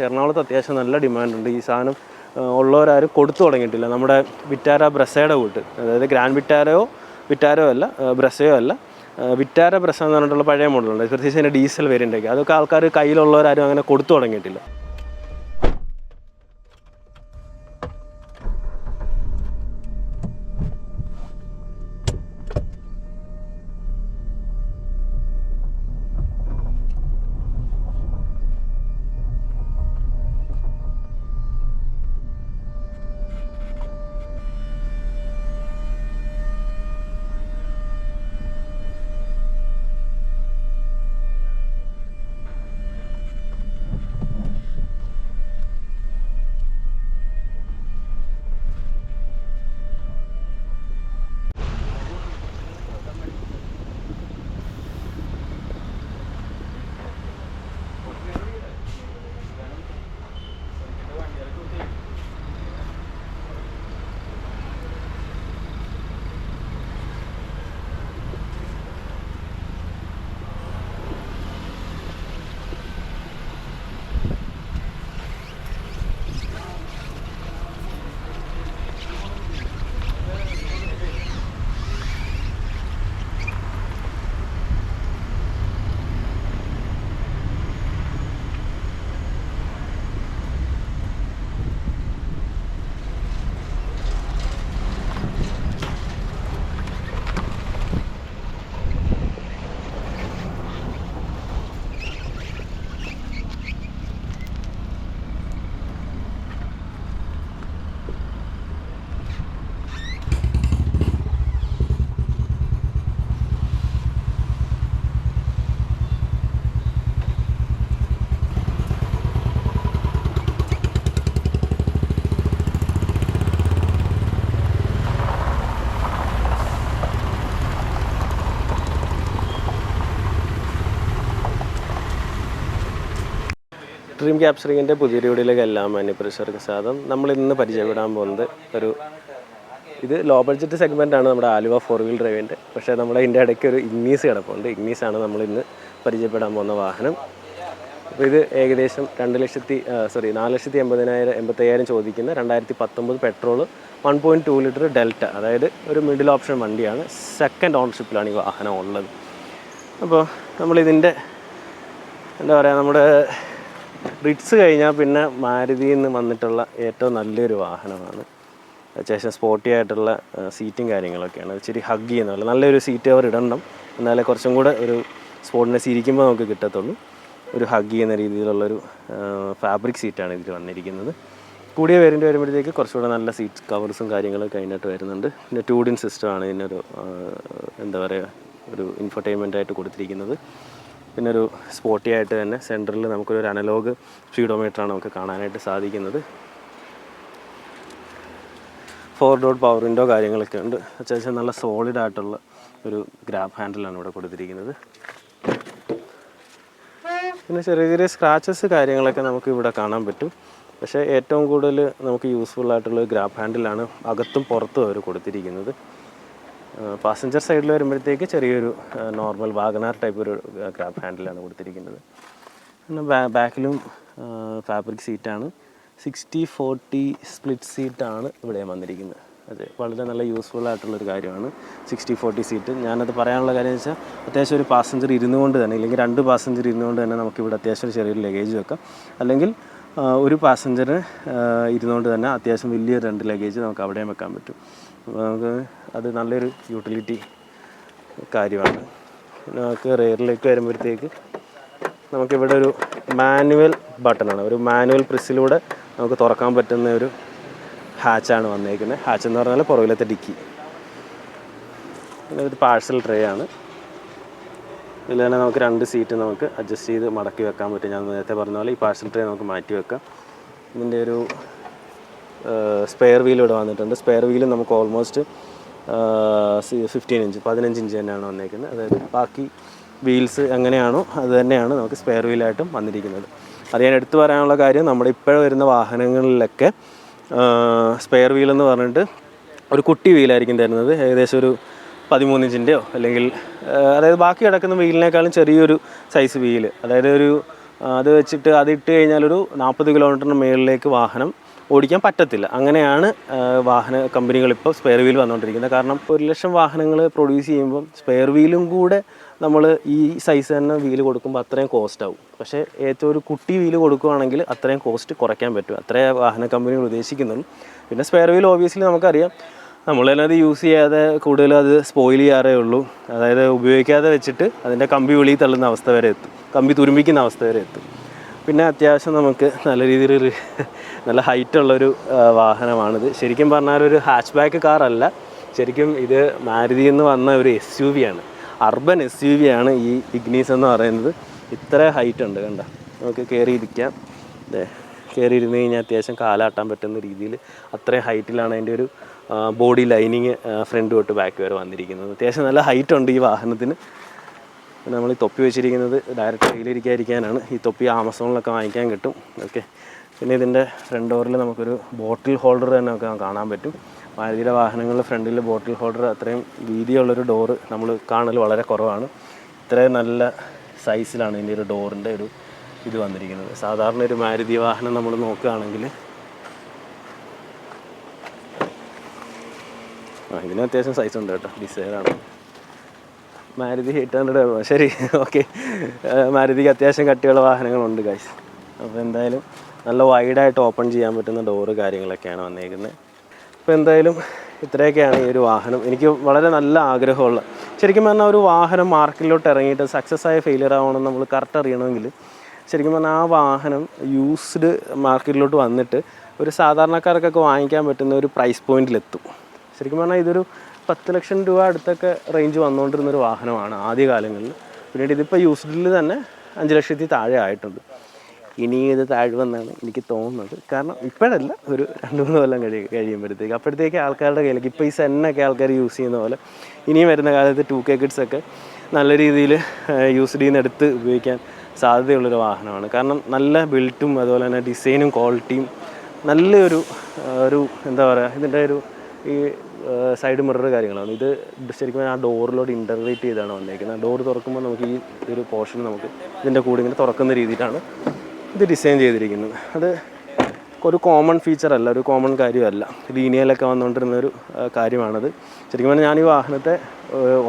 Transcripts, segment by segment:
എറണാകുളത്ത് അത്യാവശ്യം നല്ല ഡിമാൻഡുണ്ട്. ഈ സാധനം ഉള്ളവരാരും കൊടുത്തു തുടങ്ങിയിട്ടില്ല. നമ്മുടെ വിറ്റാര ബ്രസയുടെ കൂട്ട്, അതായത് ഗ്രാൻഡ് വിറ്റാരോ അല്ല, ബ്രസയോ അല്ല, വിറ്റാര ബ്രസ എന്ന് പറഞ്ഞിട്ടുള്ള പഴയ മോഡലുണ്ട്. പ്രത്യേകിച്ച് അതിൻ്റെ ഡീസൽ വേരിയൻ്റൊക്കെ അതൊക്കെ ആൾക്കാർ കയ്യിലുള്ളവരാരും അങ്ങനെ കൊടുത്തു തുടങ്ങിയിട്ടില്ല. ഡ്രീം ക്യാപ്ചറിങ്ങിൻ്റെ പുതിയൊരു വീഡിയോയിലേക്ക് എല്ലാം മാന്യപ്രേക്ഷകർക്ക് സ്വാഗതം. നമ്മൾ ഇന്ന് പരിചയപ്പെടാൻ പോകുന്നത് ഇത് ലോ ബഡ്ജറ്റ് സെഗ്മെൻ്റാണ് നമ്മുടെ ആലുവ 4 വീൽ ഡ്രൈവിൻ്റെ. പക്ഷേ നമ്മുടെ ഇതിൻ്റെ ഇടയ്ക്ക് ഒരു ഇഗ്നീസ് കിടപ്പുണ്ട്. ഇഗ്നീസാണ് നമ്മൾ ഇന്ന് പരിചയപ്പെടാൻ പോകുന്ന വാഹനം. അപ്പോൾ ഇത് ഏകദേശം 4,80,000 ചോദിക്കുന്ന 2019 പെട്രോൾ 1.2 ലിറ്റർ ഡെൽറ്റ, അതായത് ഒരു മിഡിൽ ഓപ്ഷൻ വണ്ടിയാണ്. സെക്കൻഡ് ഓണർഷിപ്പിലാണ് ഈ വാഹനം ഉള്ളത്. അപ്പോൾ നമ്മളിതിൻ്റെ എന്താ പറയുക, നമ്മുടെ റിറ്റ്സ് കഴിഞ്ഞാൽ പിന്നെ മാരുതിയിൽ നിന്ന് വന്നിട്ടുള്ള ഏറ്റവും നല്ലൊരു വാഹനമാണ്. അത്യാവശ്യം സ്പോർട്ടി ആയിട്ടുള്ള സീറ്റും കാര്യങ്ങളൊക്കെയാണ്. ഇച്ചിരി ഹഗ് ചെയ്യുന്ന നല്ലൊരു സീറ്റ് കവർ ഇടണം, എന്നാലേ കുറച്ചും കൂടെ ഒരു സ്പോർട്ടിനെസ് ഇരിക്കുമ്പോൾ നമുക്ക് കിട്ടത്തുള്ളൂ. ഒരു ഹഗ് ചെയ്യുന്ന രീതിയിലുള്ളൊരു ഫാബ്രിക് സീറ്റാണ് ഇതിൽ വന്നിരിക്കുന്നത്. കൂടിയ വേരിയൻ്റ് വരുമ്പോഴത്തേക്ക് കുറച്ചുകൂടെ നല്ല സീറ്റ് കവേഴ്സും കാര്യങ്ങളൊക്കെ അതിനകത്ത് വരുന്നുണ്ട്. പിന്നെ 2D സിസ്റ്റമാണ് ഇതിനൊരു എന്താ പറയുക, ഒരു ഇൻഫർടൈൻമെൻറ്റായിട്ട് കൊടുത്തിരിക്കുന്നത്. പിന്നെ ഒരു സ്പോർട്ടി ആയിട്ട് തന്നെ സെൻറ്ററിൽ നമുക്കൊരു അനലോഗ് സ്പീഡോമീറ്ററാണ് നമുക്ക് കാണാനായിട്ട് സാധിക്കുന്നത്. 4 ഡോർ പവർ വിൻഡോ കാര്യങ്ങളൊക്കെ ഉണ്ട്. അത്യാവശ്യം നല്ല സോളിഡ് ആയിട്ടുള്ള ഒരു ഗ്രാബ് ഹാൻഡിലാണ് ഇവിടെ കൊടുത്തിരിക്കുന്നത്. പിന്നെ ചെറിയ ചെറിയ സ്ക്രാച്ചസ് കാര്യങ്ങളൊക്കെ നമുക്ക് ഇവിടെ കാണാൻ പറ്റും. പക്ഷേ ഏറ്റവും കൂടുതൽ നമുക്ക് യൂസ്ഫുൾ ആയിട്ടുള്ള ഗ്രാബ് ഹാൻഡിലാണ് അകത്തും പുറത്തും അവർ കൊടുത്തിരിക്കുന്നത്. പാസഞ്ചർ സൈഡിൽ വരുമ്പോഴത്തേക്ക് ചെറിയൊരു നോർമൽ വാഗനാർ ടൈപ്പ് ഒരു ഗ്രാബ് ഹാൻഡിലാണ് കൊടുത്തിരിക്കുന്നത്. പിന്നെ ബാക്കിലും ഫാബ്രിക് സീറ്റാണ്. 60/40 സ്പ്ലിറ്റ് സീറ്റാണ് ഇവിടെ വന്നിരിക്കുന്നത്. അത് വളരെ നല്ല യൂസ്ഫുൾ ആയിട്ടുള്ളൊരു കാര്യമാണ് 60/40 സീറ്റ്. ഞാനത് പറയാനുള്ള കാര്യം എന്ന് വെച്ചാൽ, അത്യാവശ്യം ഒരു പാസഞ്ചർ ഇരുന്നുകൊണ്ട് തന്നെ, ഇല്ലെങ്കിൽ 2 പാസഞ്ചർ ഇരുന്നുകൊണ്ട് തന്നെ നമുക്കിവിടെ അത്യാവശ്യം ചെറിയൊരു ലഗേജ് വെക്കാം. അല്ലെങ്കിൽ ഒരു പാസഞ്ചർ ഇരുന്നുകൊണ്ട് തന്നെ അത്യാവശ്യം വലിയ 2 ലഗേജ് നമുക്ക് അവിടെയും വെക്കാൻ പറ്റും. അപ്പോൾ നമുക്ക് അത് നല്ലൊരു യൂട്ടിലിറ്റി കാര്യമാണ്. നമുക്ക് റെയറിലേക്ക് വരുമ്പോഴത്തേക്ക് നമുക്കിവിടെ ഒരു മാനുവൽ ബട്ടണാണ്, ഒരു മാനുവൽ പ്രസ്സിലൂടെ നമുക്ക് തുറക്കാൻ പറ്റുന്ന ഒരു ഹാച്ചാണ് വന്നേക്കുന്നത്. ഹാച്ച് എന്ന് പറഞ്ഞാൽ പുറകിലത്തെ ഡിക്കി. പിന്നെ ഒരു പാഴ്സൽ ട്രേ ആണ്. ഇതിൽ തന്നെ നമുക്ക് 2 സീറ്റ് നമുക്ക് അഡ്ജസ്റ്റ് ചെയ്ത് മടക്കി വെക്കാൻ പറ്റും. ഞാൻ നേരത്തെ പറഞ്ഞ പോലെ ഈ പാഴ്സൽ ട്രേ നമുക്ക് മാറ്റി വെക്കാം. ഇതിൻ്റെ ഒരു സ്പെയർ വീൽ ഇവിടെ വന്നിട്ടുണ്ട്. സ്പെയർ വീലും നമുക്ക് ഓൾമോസ്റ്റ് 15 ഇഞ്ച് തന്നെയാണ് വന്നേക്കുന്നത്. അതായത് ബാക്കി വീൽസ് എങ്ങനെയാണോ അത് തന്നെയാണ് നമുക്ക് സ്പെയർ വീലായിട്ടും വന്നിരിക്കുന്നത്. അത് ഞാൻ എടുത്തു പറയാനുള്ള കാര്യം, നമ്മുടെ ഇപ്പോൾ വരുന്ന വാഹനങ്ങളിലൊക്കെ സ്പെയർ വീലെന്ന് പറഞ്ഞിട്ട് ഒരു കുട്ടി വീലായിരിക്കും തരുന്നത്. ഏകദേശം ഒരു 13 ഇഞ്ചിൻ്റെയോ അല്ലെങ്കിൽ അതായത് ബാക്കി കിടക്കുന്ന വീലിനേക്കാളും ചെറിയൊരു സൈസ് വീല്, അതായത് ഒരു അത് വെച്ചിട്ട് അതിട്ട് കഴിഞ്ഞാലൊരു 40 കിലോമീറ്ററിന് മുകളിലേക്ക് വാഹനം ഓടിക്കാൻ പറ്റത്തില്ല. അങ്ങനെയാണ് വാഹന കമ്പനികൾ ഇപ്പോൾ സ്പെയർ വീൽ വന്നുകൊണ്ടിരിക്കുന്നത്. കാരണം 1 ലക്ഷം വാഹനങ്ങൾ പ്രൊഡ്യൂസ് ചെയ്യുമ്പം സ്പെയർ വീലും കൂടെ നമ്മൾ ഈ സൈസ് തന്നെ വീല് കൊടുക്കുമ്പോൾ അത്രയും കോസ്റ്റ് ആവും. പക്ഷേ ഏറ്റവും ഒരു കുട്ടി വീല് കൊടുക്കുകയാണെങ്കിൽ അത്രയും കോസ്റ്റ് കുറയ്ക്കാൻ പറ്റും. അത്രേ വാഹന കമ്പനികൾ ഉദ്ദേശിക്കുന്നുള്ളൂ. പിന്നെ സ്പെയർ വീൽ ഓബിയസ്ലി നമുക്കറിയാം, നമ്മൾ തന്നെ അത് യൂസ് ചെയ്യാതെ കൂടുതലും അത് സ്പോയിൽ ചെയ്യാറേ ഉള്ളൂ. അതായത് ഉപയോഗിക്കാതെ വെച്ചിട്ട് അതിൻ്റെ കമ്പി വെളിയിൽ തള്ളുന്ന അവസ്ഥ വരെ എത്തും, കമ്പി തുരുമ്പിക്കുന്ന അവസ്ഥ വരെ എത്തും. പിന്നെ അത്യാവശ്യം നമുക്ക് നല്ല രീതിയിൽ നല്ല ഹൈറ്റുള്ളൊരു വാഹനമാണിത്. ശരിക്കും പറഞ്ഞാൽ ഒരു ഹാച്ച് ബാക്ക് കാറല്ല, ശരിക്കും ഇത് മാരുതി എന്ന് വന്ന ഒരു SUV ആണ്, അർബൻ SUV ആണ് ഈ ഇഗ്നീസ് എന്ന് പറയുന്നത്. ഇത്ര ഹൈറ്റ് ഉണ്ട്, കണ്ട. നമുക്ക് കയറിയിരിക്കാം. കയറി ഇരുന്ന് കഴിഞ്ഞാൽ അത്യാവശ്യം കാലാട്ടാൻ പറ്റുന്ന രീതിയിൽ അത്രയും ഹൈറ്റിലാണ് അതിൻ്റെ ഒരു ബോഡി ലൈനിങ് ഫ്രണ്ട് തൊട്ട് ബാക്ക് വരെ വന്നിരിക്കുന്നത്. അത്യാവശ്യം നല്ല ഹൈറ്റ് ഉണ്ട് ഈ വാഹനത്തിന്. നമ്മൾ ഈ തൊപ്പി വെച്ചിരിക്കുന്നത് ഡയറക്റ്റ് കയ്യിലിരിക്കാതിരിക്കാനാണ്. ഈ തൊപ്പി ആമസോണിലൊക്കെ വാങ്ങിക്കാൻ കിട്ടും. ഓക്കെ. പിന്നെ ഇതിൻ്റെ ഫ്രണ്ട് ഡോറിൽ നമുക്കൊരു ബോട്ടിൽ ഹോൾഡർ തന്നെ ഒക്കെ കാണാൻ പറ്റും. മാരുതിയുടെ വാഹനങ്ങളിൽ ഫ്രണ്ടിൽ ബോട്ടിൽ ഹോൾഡർ അത്രയും വീതിയുള്ളൊരു ഡോറ് നമ്മൾ കാണൽ വളരെ കുറവാണ്. ഇത്രയും നല്ല സൈസിലാണ് ഇതിൻ്റെ ഒരു ഡോറിൻ്റെ ഒരു ഇത് വന്നിരിക്കുന്നത്. സാധാരണ ഒരു മാരുതി വാഹനം നമ്മൾ നോക്കുകയാണെങ്കിൽ ഇതിന് അത്യാവശ്യം സൈസ് ഉണ്ട് കേട്ടോ, ഡിസൈറാണ്. മാരുതി 800 ശരി, ഓക്കെ. മാരുതിക്ക് അത്യാവശ്യം കട്ടിയുള്ള വാഹനങ്ങളുണ്ട് ഗൈസ്. അപ്പോൾ എന്തായാലും നല്ല വൈഡായിട്ട് ഓപ്പൺ ചെയ്യാൻ പറ്റുന്ന ഡോറ് കാര്യങ്ങളൊക്കെയാണ് വന്നേക്കുന്നത്. അപ്പോൾ എന്തായാലും ഇത്രയൊക്കെയാണ് ഈ ഒരു വാഹനം. എനിക്ക് വളരെ നല്ല ആഗ്രഹമുള്ള, ശരിക്കും പറഞ്ഞാൽ ഒരു വാഹനം മാർക്കറ്റിലോട്ട് ഇറങ്ങിയിട്ട് സക്സസ് ആയ ഫെയിലിയർ ആവണമെന്ന് നമ്മൾ കറക്റ്റ് അറിയണമെങ്കിൽ ശരിക്കും പറഞ്ഞാൽ ആ വാഹനം യൂസ്ഡ് മാർക്കറ്റിലോട്ട് വന്നിട്ട് ഒരു സാധാരണക്കാർക്കൊക്കെ വാങ്ങിക്കാൻ പറ്റുന്ന ഒരു പ്രൈസ് പോയിന്റിലെത്തും. ശരിക്കും പറഞ്ഞാൽ ഇതൊരു 10 ലക്ഷം രൂപ അടുത്തൊക്കെ റേഞ്ച് വന്നുകൊണ്ടിരുന്നൊരു വാഹനമാണ് ആദ്യകാലങ്ങളിൽ. പിന്നീട് ഇതിപ്പോൾ യൂസ്ഡിൽ തന്നെ 5 ലക്ഷത്തിൽ താഴെ ആയിട്ടുണ്ട്. ഇനി ഇത് താഴ്വെന്നാണ് എനിക്ക് തോന്നുന്നത്. കാരണം ഇപ്പോഴല്ല, ഒരു 2-3 കൊല്ലം കഴിയുമ്പോഴത്തേക്ക് അപ്പോഴത്തേക്ക് ആൾക്കാരുടെ കയ്യിലേക്ക് ഇപ്പോൾ ഈ സെന്നൊക്കെ ആൾക്കാർ യൂസ് ചെയ്യുന്ന പോലെ ഇനിയും വരുന്ന കാലത്ത് 2K കിഡ്സൊക്കെ നല്ല രീതിയിൽ യൂസ്ഡിൽ നിന്ന് എടുത്ത് ഉപയോഗിക്കാൻ സാധ്യതയുള്ളൊരു വാഹനമാണ്. കാരണം നല്ല ബിൽറ്റും അതുപോലെ തന്നെ ഡിസൈനും ക്വാളിറ്റിയും നല്ലൊരു എന്താ പറയുക, ഇതിൻ്റെ ഒരു ഈ സൈഡ് മിറർ കാര്യങ്ങളാണ്. ഇത് ശരിക്കും ആ ഡോറിലോട്ട് ഇൻ്റർഗ്രേറ്റ് ചെയ്താണ് വന്നേക്കുന്നത്. ഡോർ തുറക്കുമ്പോൾ നമുക്ക് ഈ ഒരു പോർഷൻ നമുക്ക് ഇതിൻ്റെ കൂടെ ഇങ്ങനെ തുറക്കുന്ന രീതിയിലാണ് ഇത് ഡിസൈൻ ചെയ്തിരിക്കുന്നത്. അത് ഒരു കോമൺ ഫീച്ചറല്ല, ഒരു കോമൺ കാര്യമല്ല. ലീനിയയിലൊക്കെ വന്നുകൊണ്ടിരുന്നൊരു കാര്യമാണത്. ശരിക്കും പറഞ്ഞാൽ ഞാൻ ഈ വാഹനത്തെ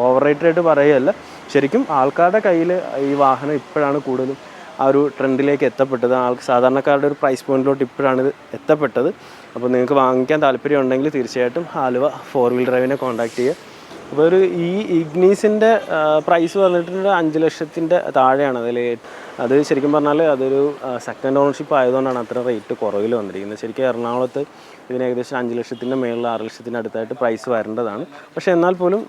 ഓവർ റേറ്റഡായിട്ട് പറയുകയല്ല, ശരിക്കും ആൾക്കാരുടെ കയ്യിൽ ഈ വാഹനം ഇപ്പോഴാണ് കൂടുതലും ആ ഒരു ട്രെൻഡിലേക്ക് എത്തപ്പെട്ടത്. സാധാരണക്കാരുടെ ഒരു പ്രൈസ് പോയിന്റിലോട്ട് ഇപ്പോഴാണ് ഇത് എത്തപ്പെട്ടത്. അപ്പോൾ നിങ്ങൾക്ക് വാങ്ങിക്കാൻ താല്പര്യം ഉണ്ടെങ്കിൽ തീർച്ചയായിട്ടും ആലുവ 4 വീൽ ഡ്രൈവിനെ കോൺടാക്ട് ചെയ്യുക. അപ്പോൾ ഒരു ഈ ഇഗ്നീസിൻ്റെ പ്രൈസ് പറഞ്ഞിട്ട് 5 ലക്ഷത്തിൻ്റെ താഴെയാണ്. അത് ശരിക്കും പറഞ്ഞാൽ അതൊരു സെക്കൻഡ് ഓണർഷിപ്പ് ആയതുകൊണ്ടാണ് അത്ര റേറ്റ് കുറവിൽ വന്നിരിക്കുന്നത്. ശരിക്കും എറണാകുളത്ത് ഇതിന് ഏകദേശം 5 ലക്ഷത്തിൻ്റെ മേളിൽ 6 ലക്ഷത്തിൻ്റെ അടുത്തായിട്ട് പ്രൈസ് വരേണ്ടതാണ്. പക്ഷേ എന്നാൽ പോലും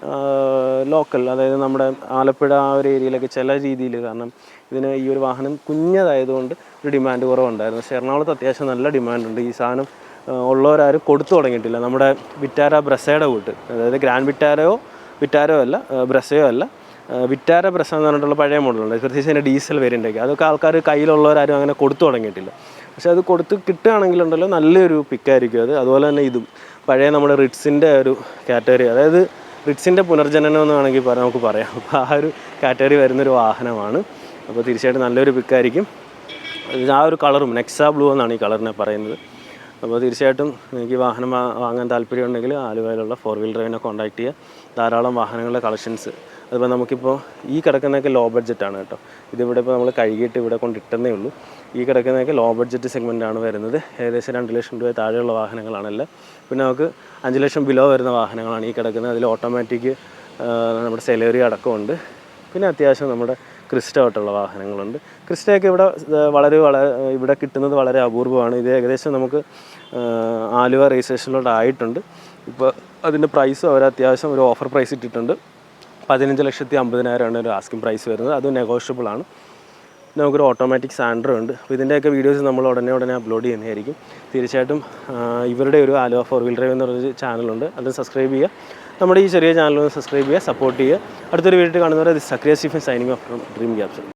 ലോക്കൽ, അതായത് നമ്മുടെ ആലപ്പുഴ ആ ഒരു ഏരിയയിലൊക്കെ ചില രീതിയിൽ, കാരണം ഇതിന് ഈ ഒരു വാഹനം കുഞ്ഞതായതുകൊണ്ട് ഒരു ഡിമാൻഡ് കുറവുണ്ടായിരുന്നു. പക്ഷേ എറണാകുളത്ത് അത്യാവശ്യം നല്ല ഡിമാൻഡുണ്ട്. ഈ സാധനം ഉള്ളവരാരും കൊടുത്തു തുടങ്ങിയിട്ടില്ല. നമ്മുടെ വിറ്റാര ബ്രസയുടെ കൂട്ട്, അതായത് ഗ്രാൻഡ് വിറ്റാരോ അല്ല, ബ്രസയോ അല്ല, വിറ്റാര ബ്രസ എന്ന് പറഞ്ഞിട്ടുള്ള പഴയ മോഡലുണ്ട്. പ്രത്യേകിച്ച് അതിൻ്റെ ഡീസൽ വേരിയൻ്റൊക്കെ അതൊക്കെ ആൾക്കാർ കയ്യിലുള്ളവരാരും അങ്ങനെ കൊടുത്തു തുടങ്ങിയിട്ടില്ല. പക്ഷേ അത് കൊടുത്ത് കിട്ടുകയാണെങ്കിലുണ്ടല്ലോ നല്ലൊരു പിക്കായിരിക്കും അത്. അതുപോലെ തന്നെ ഇതും പഴയ നമ്മുടെ റിറ്റ്സിൻ്റെ ഒരു കാറ്റഗറി, അതായത് റിറ്റ്സിൻ്റെ പുനർജനനം എന്ന് വേണമെങ്കിൽ നമുക്ക് പറയാം. അപ്പോൾ ആ ഒരു കാറ്റഗറി വരുന്നൊരു വാഹനമാണ്. അപ്പോൾ തീർച്ചയായിട്ടും നല്ലൊരു പിക്കായിരിക്കും. ആ ഒരു കളറും നെക്സ ബ്ലൂ എന്നാണ് ഈ കളറിനെ പറയുന്നത്. അപ്പോൾ തീർച്ചയായിട്ടും എനിക്ക് വാഹനം വാങ്ങാൻ താല്പര്യമുണ്ടെങ്കിൽ ആലുവയിലുള്ള 4 വീൽ ഡ്രൈവിനെ കോൺടാക്ട് ചെയ്യുക. ധാരാളം വാഹനങ്ങളുടെ കളക്ഷൻസ്, അതിപ്പോൾ നമുക്കിപ്പോൾ ഈ കിടക്കുന്നതൊക്കെ ലോ ബഡ്ജറ്റാണ് കേട്ടോ. ഇതിവിടെ ഇപ്പോൾ നമ്മൾ കഴുകിയിട്ട് ഇവിടെ കൊണ്ടിട്ടേ ഉള്ളൂ. ഈ കിടക്കുന്നതൊക്കെ ലോ ബഡ്ജറ്റ് സെഗ്മെൻറ്റാണ് വരുന്നത്. ഏകദേശം 2 ലക്ഷം രൂപ താഴെയുള്ള വാഹനങ്ങളാണല്ലോ. പിന്നെ നമുക്ക് 5 ലക്ഷം ബിലോ വരുന്ന വാഹനങ്ങളാണ് ഈ കിടക്കുന്നത്. അതിൽ ഓട്ടോമാറ്റിക് നമ്മുടെ സെലേറി അടക്കമുണ്ട്. പിന്നെ അത്യാവശ്യം നമ്മുടെ ക്രിസ്റ്റ തൊട്ടുള്ള വാഹനങ്ങളുണ്ട്. ക്രിസ്റ്റയൊക്കെ ഇവിടെ കിട്ടുന്നത് വളരെ അപൂർവമാണ്. ഇത് ഏകദേശം നമുക്ക് ആലുവ രജിസ്ട്രേഷനിലോട്ട് ആയിട്ടുണ്ട്. ഇപ്പോൾ അതിൻ്റെ പ്രൈസ് അവർ അത്യാവശ്യം ഒരു ഓഫർ പ്രൈസ് ഇട്ടിട്ടുണ്ട്. 15,50,000 ഒരു ആസ്കിംഗ് പ്രൈസ് വരുന്നത്. അത് നെഗോഷ്യബിൾ ആണ്. നമുക്കൊരു ഓട്ടോമാറ്റിക് സാൻഡ്രോ ഉണ്ട്. അപ്പോൾ ഇതിൻ്റെയൊക്കെ വീഡിയോസ് നമ്മൾ ഉടനെ അപ്ലോഡ് ചെയ്യുന്നതായിരിക്കും. തീർച്ചയായിട്ടും ഇവരുടെ ഒരു ആലുവ 4 വീൽ ഡ്രൈവ് എന്ന് പറഞ്ഞൊരു ചാനലുണ്ട്, അത് സബ്സ്ക്രൈബ് ചെയ്യുക. നമ്മുടെ ഈ ചെറിയ ചാനലൊന്ന് സബ്സ്ക്രൈബ് ചെയ്യുക, സപ്പോർട്ട് ചെയ്യുക. അടുത്തൊരു വീഡിയോ കാണുന്നവരെ Sakariya Stephen signing off from Dream capture.